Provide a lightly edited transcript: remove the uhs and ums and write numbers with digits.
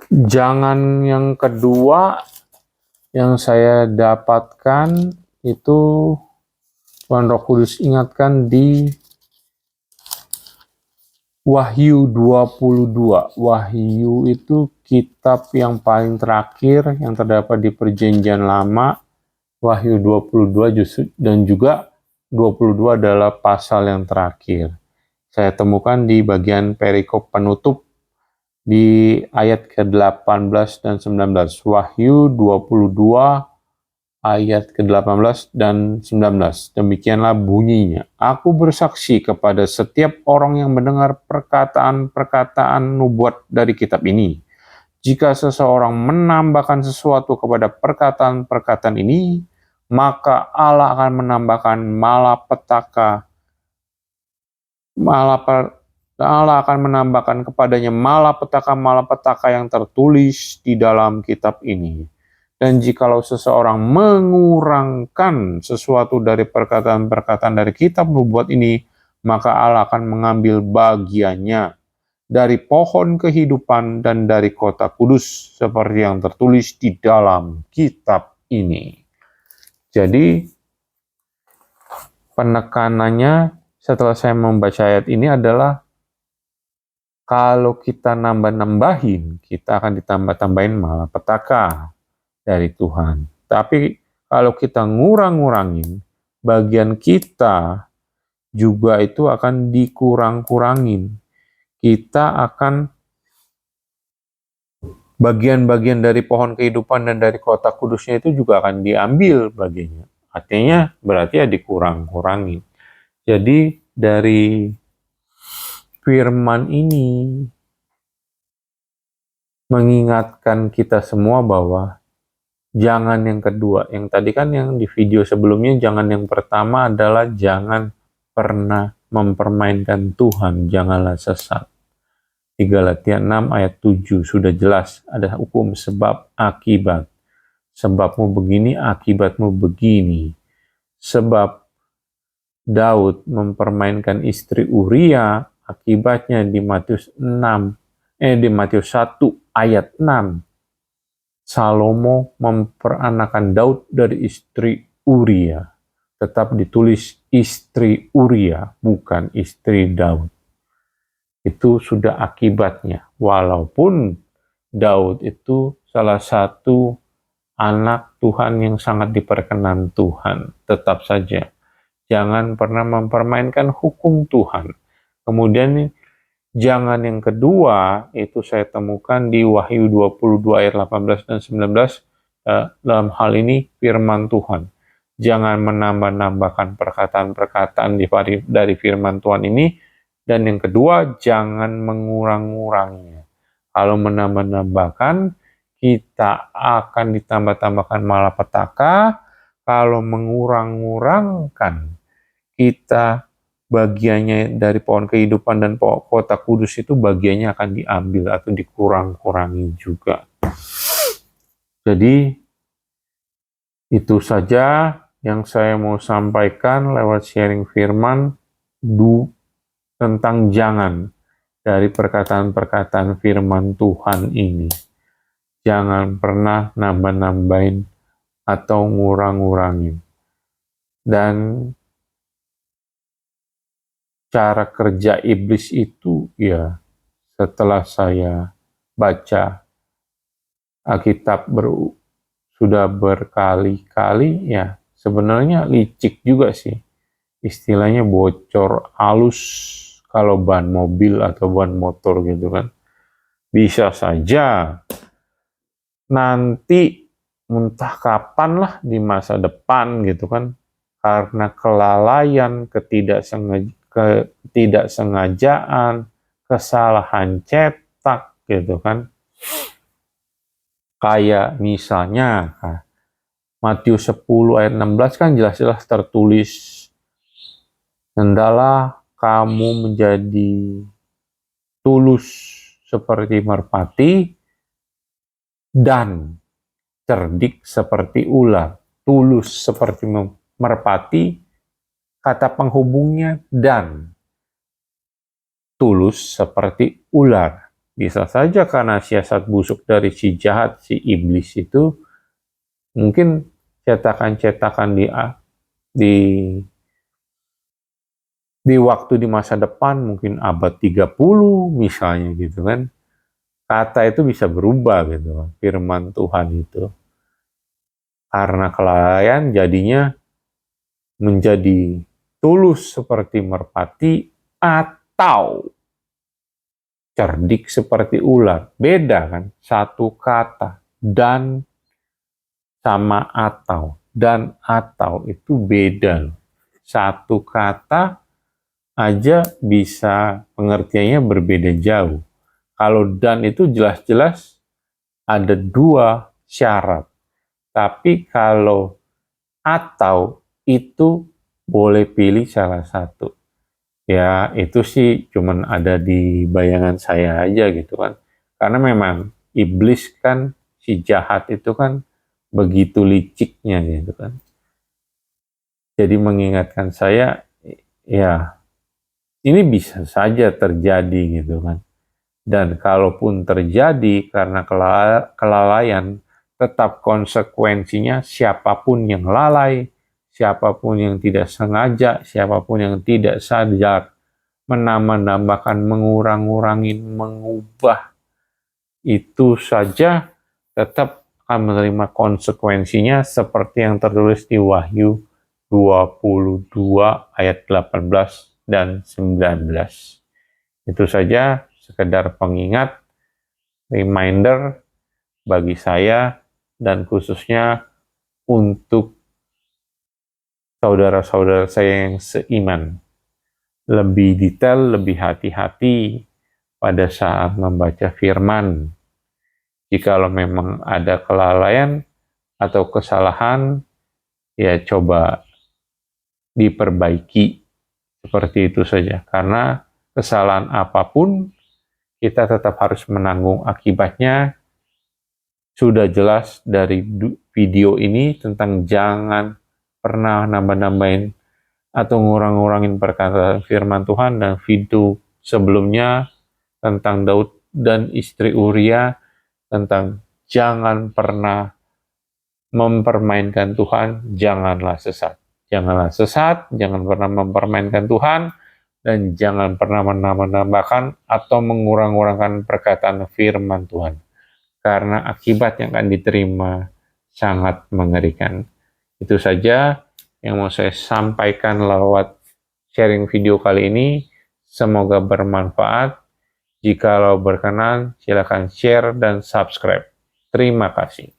Jangan yang kedua yang saya dapatkan itu Tuhan Roh Kudus ingatkan di Wahyu 22. Wahyu itu kitab yang paling terakhir yang terdapat di Perjanjian Lama. Wahyu 22 justru, dan juga 22 adalah pasal yang terakhir. Saya temukan di bagian perikop penutup di ayat ke-18 dan 19. Wahyu 22 ayat ke-18 dan 19. Demikianlah bunyinya. Aku bersaksi kepada setiap orang yang mendengar perkataan-perkataan nubuat dari kitab ini. Jika seseorang menambahkan sesuatu kepada perkataan-perkataan ini, maka Allah akan menambahkan malapetaka. Allah akan menambahkan kepadanya malapetaka yang tertulis di dalam kitab ini. Dan jikalau seseorang mengurangkan sesuatu dari perkataan-perkataan dari kitab nubuat ini, maka Allah akan mengambil bagiannya dari pohon kehidupan dan dari kota kudus, seperti yang tertulis di dalam kitab ini. Jadi, penekanannya setelah saya membaca ayat ini adalah kalau kita nambah-nambahin, kita akan ditambah-tambahin malapetaka dari Tuhan. Tapi kalau kita ngurang-ngurangin, bagian kita juga itu akan dikurang-kurangin. Kita akan bagian-bagian dari pohon kehidupan dan dari kota kudusnya itu juga akan diambil bagiannya. Artinya berarti ya dikurang-kurangin. Jadi dari firman ini mengingatkan kita semua bahwa jangan yang kedua. Yang tadi kan yang di video sebelumnya, jangan yang pertama adalah jangan pernah mempermainkan Tuhan, janganlah sesat. Di Galatia 6 ayat 7 sudah jelas ada hukum sebab akibat. Sebabmu begini, akibatmu begini. Sebab Daud mempermainkan istri Uria, akibatnya di Matius 1 ayat 6. Salomo memperanakan Daud dari istri Uria. Tetap ditulis istri Uria, bukan istri Daud. Itu sudah akibatnya. Walaupun Daud itu salah satu anak Tuhan yang sangat diperkenan Tuhan, tetap saja jangan pernah mempermainkan hukum Tuhan. Kemudian jangan yang kedua itu saya temukan di Wahyu 22 ayat 18 dan 19, dalam hal ini firman Tuhan. Jangan menambah-nambahkan perkataan-perkataan dari firman Tuhan ini. Dan yang kedua, jangan mengurang-ngurangnya. Kalau menambah-nambahkan, kita akan ditambah-tambahkan malapetaka. Kalau mengurang-ngurangkan, kita bagiannya dari pohon kehidupan dan kota kudus itu bagiannya akan diambil atau dikurang-kurangi juga. Jadi itu saja yang saya mau sampaikan lewat sharing firman tentang jangan dari perkataan-perkataan firman Tuhan ini. Jangan pernah nambah-nambahin atau ngurang-ngurangin. Dan cara kerja iblis itu ya setelah saya baca Alkitab sudah berkali-kali ya sebenarnya licik juga sih. Istilahnya bocor halus kalau ban mobil atau ban motor gitu kan. Bisa saja nanti entah kapan lah di masa depan gitu kan, karena kelalaian, ketidaksengajaan, kesalahan cetak gitu kan. Kayak misalnya Matius 10 ayat 16 kan jelas-jelas tertulis, hendalah kamu menjadi tulus seperti merpati dan cerdik seperti ular. Tulus seperti merpati, kata penghubungnya dan tulus seperti ular. bisa saja karena siasat busuk dari si jahat, si iblis itu, mungkin cetakan-cetakan di waktu di masa depan, mungkin abad 30 misalnya gitu kan, kata itu bisa berubah gitu kan, firman Tuhan itu. Karena kelalaian jadinya menjadi tulus seperti merpati atau cerdik seperti ular. Beda kan? Satu kata dan sama atau. Dan atau itu beda. Satu kata aja bisa pengertiannya berbeda jauh. Kalau dan itu jelas-jelas ada dua syarat. Tapi kalau atau itu boleh pilih salah satu. Ya, itu sih cuman ada di bayangan saya aja gitu kan. Karena memang iblis kan, si jahat itu kan begitu liciknya gitu kan. Jadi mengingatkan saya, ya ini bisa saja terjadi gitu kan. Dan kalaupun terjadi karena kelalaian, tetap konsekuensinya siapapun yang lalai, siapapun yang tidak sengaja, siapapun yang tidak sadar, menambah-nambahkan, mengurang-ngurangin, mengubah, itu saja tetap akan menerima konsekuensinya seperti yang tertulis di Wahyu 22 ayat 18 dan 19. Itu saja sekedar pengingat, reminder bagi saya dan khususnya untuk saudara-saudara saya yang seiman. Lebih detail, lebih hati-hati pada saat membaca firman. Jikalau memang ada kelalaian atau kesalahan, ya coba diperbaiki. Seperti itu saja. Karena kesalahan apapun, kita tetap harus menanggung akibatnya. Sudah jelas dari video ini tentang jangan pernah nambah-nambahin atau ngurang-ngurangin perkataan firman Tuhan, dan video sebelumnya tentang Daud dan istri Uria, tentang jangan pernah mempermainkan Tuhan, janganlah sesat. Janganlah sesat, jangan pernah mempermainkan Tuhan, dan jangan pernah menambah-nambahkan atau mengurang-urangkan perkataan firman Tuhan. Karena akibat yang akan diterima sangat mengerikan. Itu saja yang mau saya sampaikan lewat sharing video kali ini. Semoga bermanfaat. Jikalau berkenan, silakan share dan subscribe. Terima kasih.